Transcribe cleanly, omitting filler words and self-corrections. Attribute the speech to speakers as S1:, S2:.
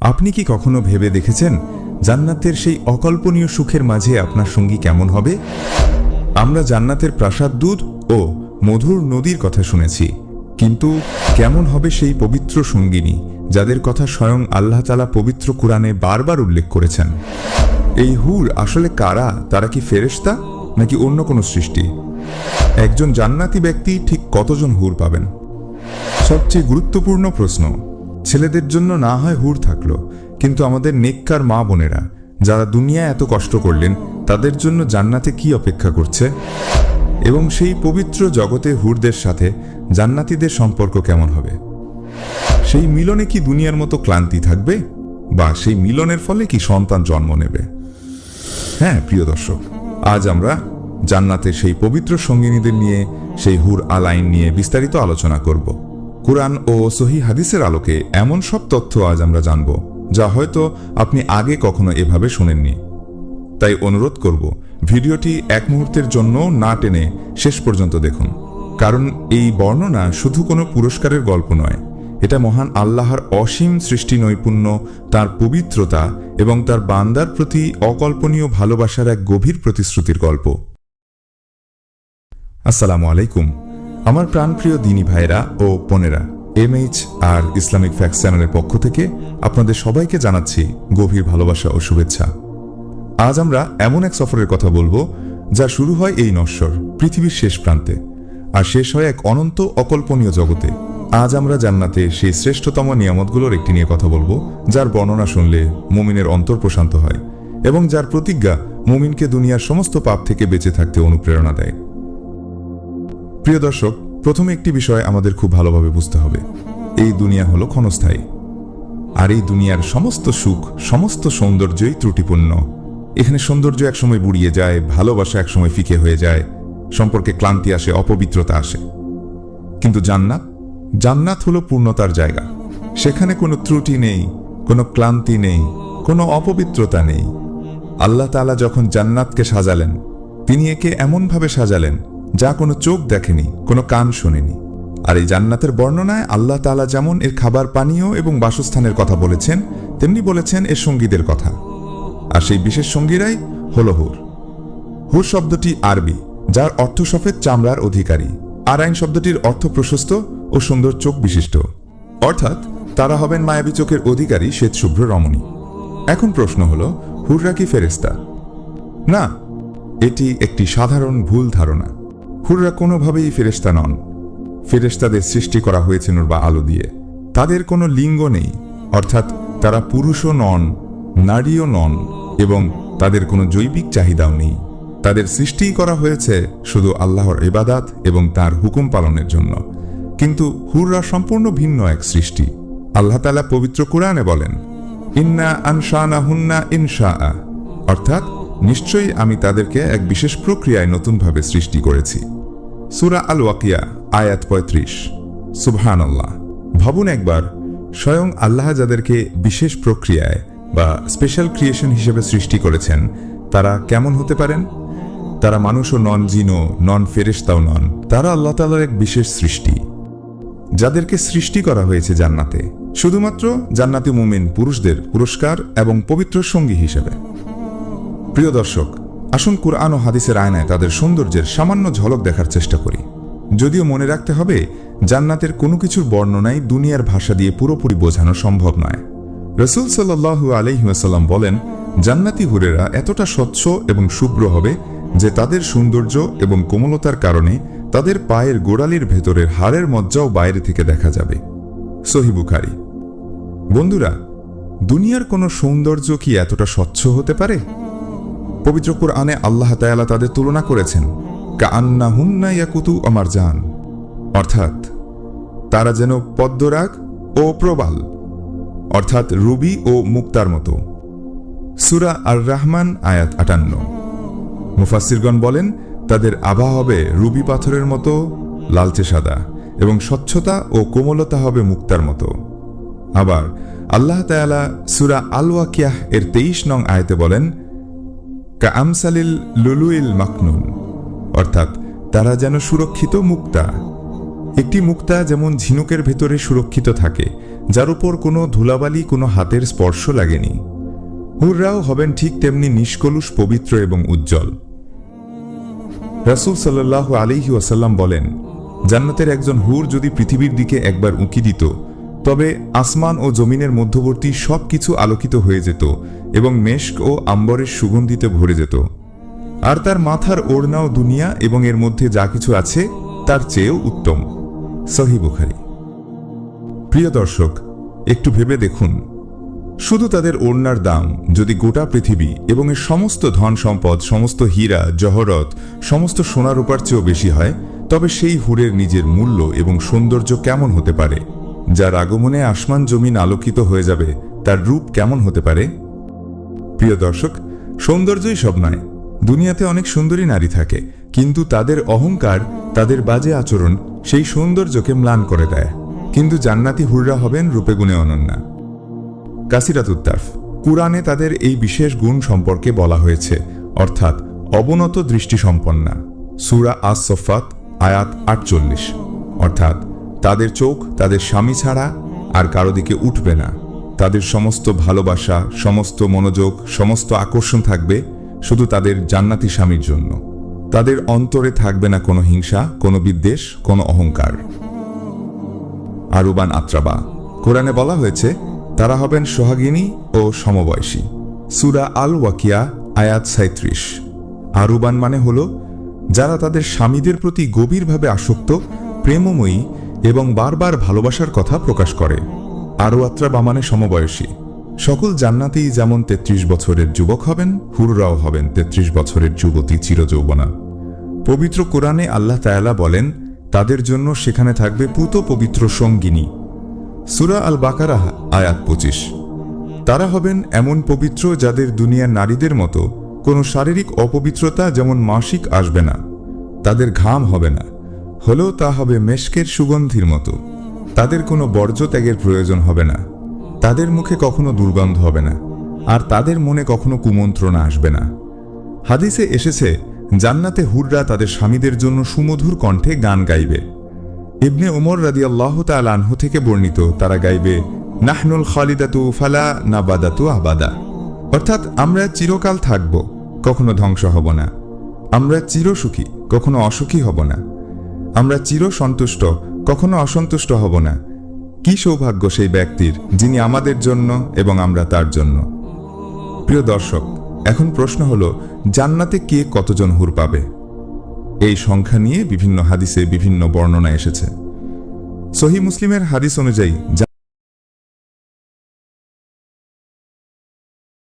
S1: আপনি কি কখনো ভেবে দেখেছেন জান্নাতের সেই অকল্পনীয় সুখের মাঝে আপনার সঙ্গী কেমন হবে? আমরা জান্নাতের প্রাসাদ দুধ ও মধুর নদীর কথা শুনেছি, কিন্তু কেমন হবে সেই পবিত্র সঙ্গিনী যাদের কথা স্বয়ং আল্লাহ তাআলা পবিত্র কুরআনে বারবার উল্লেখ করেছেন? এই হুর আসলে কারা? তারা কি ফেরেশতা নাকি অন্য কোনো সৃষ্টি? একজন জান্নাতি ব্যক্তি ঠিক কতজন হুর পাবেন? সবচেয়ে গুরুত্বপূর্ণ প্রশ্ন, ছেলেদের জন্য না হয় হুর থাকলো, কিন্তু আমাদের নেককার মা বোনেরা যারা দুনিয়ায় এত কষ্ট করলেন তাদের জন্য জান্নাতে কি অপেক্ষা করছে? এবং সেই পবিত্র জগতে হুরদের সাথে জান্নাতীদের সম্পর্ক কেমন হবে? সেই মিলনে কি দুনিয়ার মতো ক্লান্তি থাকবে, বা সেই মিলনের ফলে কি সন্তান জন্ম নেবে? হ্যাঁ প্রিয় দর্শক, আজ আমরা জান্নাতের সেই পবিত্র সঙ্গিনীদের নিয়ে, সেই হুর আলাইন নিয়ে বিস্তারিত আলোচনা করব। কুরআন ও সহিহ হাদিসের আলোকে এমন সব তথ্য আজ আমরা জানব যা হয়তো আপনি আগে কখনো এভাবে শোনেননি। তাই অনুরোধ করব, ভিডিওটি এক মুহূর্তের জন্য না টেনে শেষ পর্যন্ত দেখুন, কারণ এই বর্ণনা শুধু কোনো পুরস্কারের গল্প নয়, এটা মহান আল্লাহর অসীম সৃষ্টি নৈপুণ্য, তার পবিত্রতা এবং তার বান্দার প্রতি অকল্পনীয় ভালোবাসার এক গভীর প্রতিশ্রুতির গল্প। আসসালামু আলাইকুম আমার প্রাণপ্রিয় দিনী ভাইরা ও বোনেরা, MHR ইসলামিক ফ্যাক্টস চ্যানেলের পক্ষ থেকে আপনাদের সবাইকে জানাচ্ছি গভীর ভালোবাসা ও শুভেচ্ছা। আজ আমরা এমন এক সফরের কথা বলবো যা শুরু হয় এই নশ্বর পৃথিবীর শেষ প্রান্তে আর শেষ হয় এক অনন্ত অকল্পনীয় জগতে। আজ আমরা জান্নাতে সেই শ্রেষ্ঠতম নিয়ামতগুলোর একটি নিয়ে কথা বলবো, যার বর্ণনা শুনলে মুমিনের অন্তর প্রশান্ত হয় এবং যার প্রতিজ্ঞা মুমিনকে দুনিয়ার সমস্ত পাপ থেকে বেঁচে থাকতে অনুপ্রেরণা দেয়। প্রিয় দর্শক, প্রথমে একটি বিষয় আমাদের খুব ভালোভাবে বুঝতে হবে, এই দুনিয়া হলো ক্ষণস্থায়ী, আর এই দুনিয়ার সমস্ত সুখ, সমস্ত সৌন্দর্যই ত্রুটিপূর্ণ। এখানে সৌন্দর্য একসময় বুড়িয়ে যায়, ভালোবাসা একসময় ফিকে হয়ে যায়, সম্পর্কে ক্লান্তি আসে, অপবিত্রতা আসে। কিন্তু জান্নাত হলো পূর্ণতার জায়গা। সেখানে কোনো ত্রুটি নেই, কোনো ক্লান্তি নেই, কোনো অপবিত্রতা নেই। আল্লাহ তাআলা যখন জান্নাতকে সাজালেন, তিনি একে এমনভাবে সাজালেন যা কোনো চোখ দেখেনি, কোনো কান শোনেনি। আর এই জান্নাতের বর্ণনায় আল্লাহ তাআলা যেমন এর খাবার, পানীয় এবং বাসস্থানের কথা বলেছেন, তেমনি বলেছেন এর সঙ্গীদের কথা। আর সেই বিশেষ সঙ্গীরাই হলো হুর। হুর শব্দটি আরবি, যার অর্থ সফেদ চামড়ার অধিকারী। আর আইন শব্দটির অর্থ প্রশস্ত ও সুন্দর চোখ বিশিষ্ট, অর্থাৎ তারা হবেন মায়াবী চোখের অধিকারী, শ্বেতশুভ্র রমণী। এখন প্রশ্ন হলো, হুররা কি ফেরেশতা? না, এটি একটি সাধারণ ভুল ধারণা। হুররা কোনোভাবেই ফেরেশতা নন। ফেরেশতাদের সৃষ্টি করা হয়েছে নূর বা আলো দিয়ে। তাদের কোনো লিঙ্গ নেই, অর্থাৎ তারা পুরুষও নন, নারীও নন, এবং তাদের কোনো জৈবিক চাহিদাও নেই। তাদের সৃষ্টিই করা হয়েছে শুধু আল্লাহর ইবাদত এবং তার হুকুম পালনের জন্য। কিন্তু হুররা সম্পূর্ণ ভিন্ন এক সৃষ্টি। আল্লাহ তাআলা পবিত্র কুরআনে বলেন, ইন্না আনশানাহুন্না ইনশাআ, অর্থাৎ নিশ্চয়ই আমি তাদেরকে এক বিশেষ প্রক্রিয়ায় নতুনভাবে সৃষ্টি করেছি। সূরা আল ওয়াকিয়া আয়াত 35। সুবহানাল্লাহ। ভাবুন একবার, স্বয়ং আল্লাহ যাদেরকে বিশেষ প্রক্রিয়ায় বা স্পেশাল ক্রিয়েশন হিসেবে সৃষ্টি করেছেন, তারা কেমন হতে পারেন? তারা মানুষও নন, জিনও নন, ফেরেশতাও নন। তারা আল্লাহ তাআলার এক বিশেষ সৃষ্টি, যাদেরকে সৃষ্টি করা হয়েছে জান্নাতে, শুধুমাত্র জান্নাতি মুমিন পুরুষদের পুরস্কার এবং পবিত্র সঙ্গী হিসেবে। প্রিয় দর্শক, আসুন কুরআন ও হাদিসের আয়নায় তাদের সৌন্দর্যের সামান্য ঝলক দেখার চেষ্টা করি। যদিও মনে রাখতে হবে, জান্নাতের কোনো কিছুর বর্ণনাই দুনিয়ার ভাষা দিয়ে পুরোপুরি বোঝানো সম্ভব নয়। রাসূল সাল্লাল্লাহু আলাইহি ওয়াসাল্লাম বলেন, জান্নাতি হুরেরা এতটা স্বচ্ছ এবং শুভ্র হবে যে তাদের সৌন্দর্য এবং কোমলতার কারণে তাদের পায়ের গোড়ালির ভেতরের হাড়ের মজ্জাও বাইরে থেকে দেখা যাবে। সহিহ বুখারী। বন্ধুরা, দুনিয়ার কোনো সৌন্দর্য কি এতটা স্বচ্ছ হতে পারে? পবিত্র কুরআনে আল্লাহ তাআলা তাদের তুলনা করেছেন কাআন্নাহুন্না ইয়াকুতু ওয়া মারজান, অর্থাৎ তারা যেন পদ্মরাগ ও প্রবাল, অর্থাৎ রুবি ও মুক্তার মতো। সূরা আর-রাহমান আয়াত 58। মুফাসসিরগণ বলেন, তাদের আভা হবে রুবি পাথরের মতো লালচে সাদা, এবং স্বচ্ছতা ও কোমলতা হবে মুক্তার মতো। আবার আল্লাহ তাআলা সূরা আল ওয়াকিয়াহ এর 23 নং আয়াতে বলেন, কাআমসালিল লুলুইল মাকনুন, অর্থাৎ তারা যেন সুরক্ষিত মুক্তা। একটি মুক্তা যেমন ঝিনুকের ভেতরে সুরক্ষিত থাকে, যার উপর কোনো ধুলাবালি, কোনো হাতের স্পর্শ লাগেনি। হুররাও হবেন ঠিক তেমনি নিষ্কলুষ, পবিত্র এবং উজ্জ্বল। রাসূল সাল্লাল্লাহু আলাইহি ওয়াসাল্লাম বলেন, জান্নাতের একজন হুর যদি পৃথিবীর দিকে একবার উঁকি দিত, তবে আসমান ও জমিনের মধ্যবর্তী সবকিছু আলোকিত হয়ে যেত এবং মেশক ও আম্বরের সুগন্ধিতে ভরে যেত। আর তার মাথার ওড়নাও দুনিয়া এবং এর মধ্যে যা কিছু আছে তার চেয়েও উত্তম। সহিহ বুখারী। প্রিয় দর্শক, একটু ভেবে দেখুন, শুধু তাদের ওড়নার দাম যদি গোটা পৃথিবী এবং এর সমস্ত ধন সম্পদ, সমস্ত হীরা জহরত, সমস্ত সোনা রূপার চেয়েও বেশি হয়, তবে সেই হুরের নিজের মূল্য এবং সৌন্দর্য কেমন হতে পারে? যার আগমনে আসমান জমিন আলোকিত হয়ে যাবে, তার রূপ কেমন হতে পারে? প্রিয় দর্শক, সৌন্দর্যই সব নয়। দুনিয়াতে অনেক সুন্দরী নারী থাকে, কিন্তু তাদের অহংকার, তাদের বাজে আচরণ সেই সৌন্দর্যকে ম্লান করে দেয়। কিন্তু জান্নাতি হুররা হবেন রূপে গুণে অনন্যা। কাসিরাতুত তারফ। কুরআনে তাদের এই বিশেষ গুণ সম্পর্কে বলা হয়েছে, অর্থাৎ অবনত দৃষ্টি সম্পন্না। সূরা আস-সফফাত আয়াত 48। অর্থাৎ তাদের চোখ তাদের স্বামী ছাড়া আর কারো দিকে উঠবে না। তাদের সমস্ত ভালোবাসা, সমস্ত মনোযোগ, সমস্ত আকর্ষণ থাকবে শুধু তাদের জান্নাতি স্বামীর জন্য। তাদের অন্তরে থাকবে না কোনো হিংসা, কোনো বিদ্বেষ, কোনো অহংকার। আরুবান আত্রাবা। কোরআনে বলা হয়েছে তারা হবেন সোহাগিনী ও সমবয়সী। সূরা আল ওয়াকিয়া আয়াত 37। আরুবান মানে হল যারা তাদের স্বামীদের প্রতি গভীরভাবে আসক্ত, প্রেমময়ী এবং বারবার ভালোবাসার কথা প্রকাশ করে। আরও আত্রাবা মানে সমবয়সী। সকল জান্নাতেই যেমন 33 বছরের যুবক হবেন, হুররাও হবেন 33 বছরের যুবতী চিরযৌবনা। পবিত্র কোরআনে আল্লাহ তাআলা বলেন তাদের জন্য সেখানে থাকবে পূত পবিত্র সঙ্গিনী। সূরা আল বাকারাহ আয়াত 25। তারা হবেন এমন পবিত্র যাদের দুনিয়ার নারীদের মতো কোনো শারীরিক অপবিত্রতা যেমন মাসিক আসবে না। তাদের ঘাম হবে না, হলেও তা হবে মেশকের সুগন্ধির মতো। তাদের কোনো বর্জ্য ত্যাগের প্রয়োজন হবে না। তাদের মুখে কখনো দুর্গন্ধ হবে না, আর তাদের মনে কখনো কুমন্ত্রণা আসবে না। হাদিসে এসেছে জান্নাতে হুররা তাদের স্বামীদের জন্য সুমধুর কণ্ঠে গান গাইবে। ইবনে উমর রাদিয়াল্লাহু তাআলা আনহু থেকে বর্ণিত, তারা গাইবে নাহনুল খালিদাতু ফালা নাবাদাতু আবাদা। অর্থাৎ আমরা চিরকাল থাকব, কখনো ধ্বংস হব না। আমরা চিরসুখী, কখনো অসুখী হব না। আমরা চির সন্তুষ্ট, কখনো অসন্তুষ্ট হব না। কি সৌভাগ্য সেই ব্যক্তির যিনি আমাদের জন্য এবং আমরা তার জন্য। প্রিয় দর্শক, এখন প্রশ্ন হলো জান্নাতে কে কতজন হুর পাবে? এই সংখ্যা নিয়ে বিভিন্ন হাদিসে বিভিন্ন বর্ণনা এসেছে। সহিহ মুসলিমের হাদিস অনুযায়ী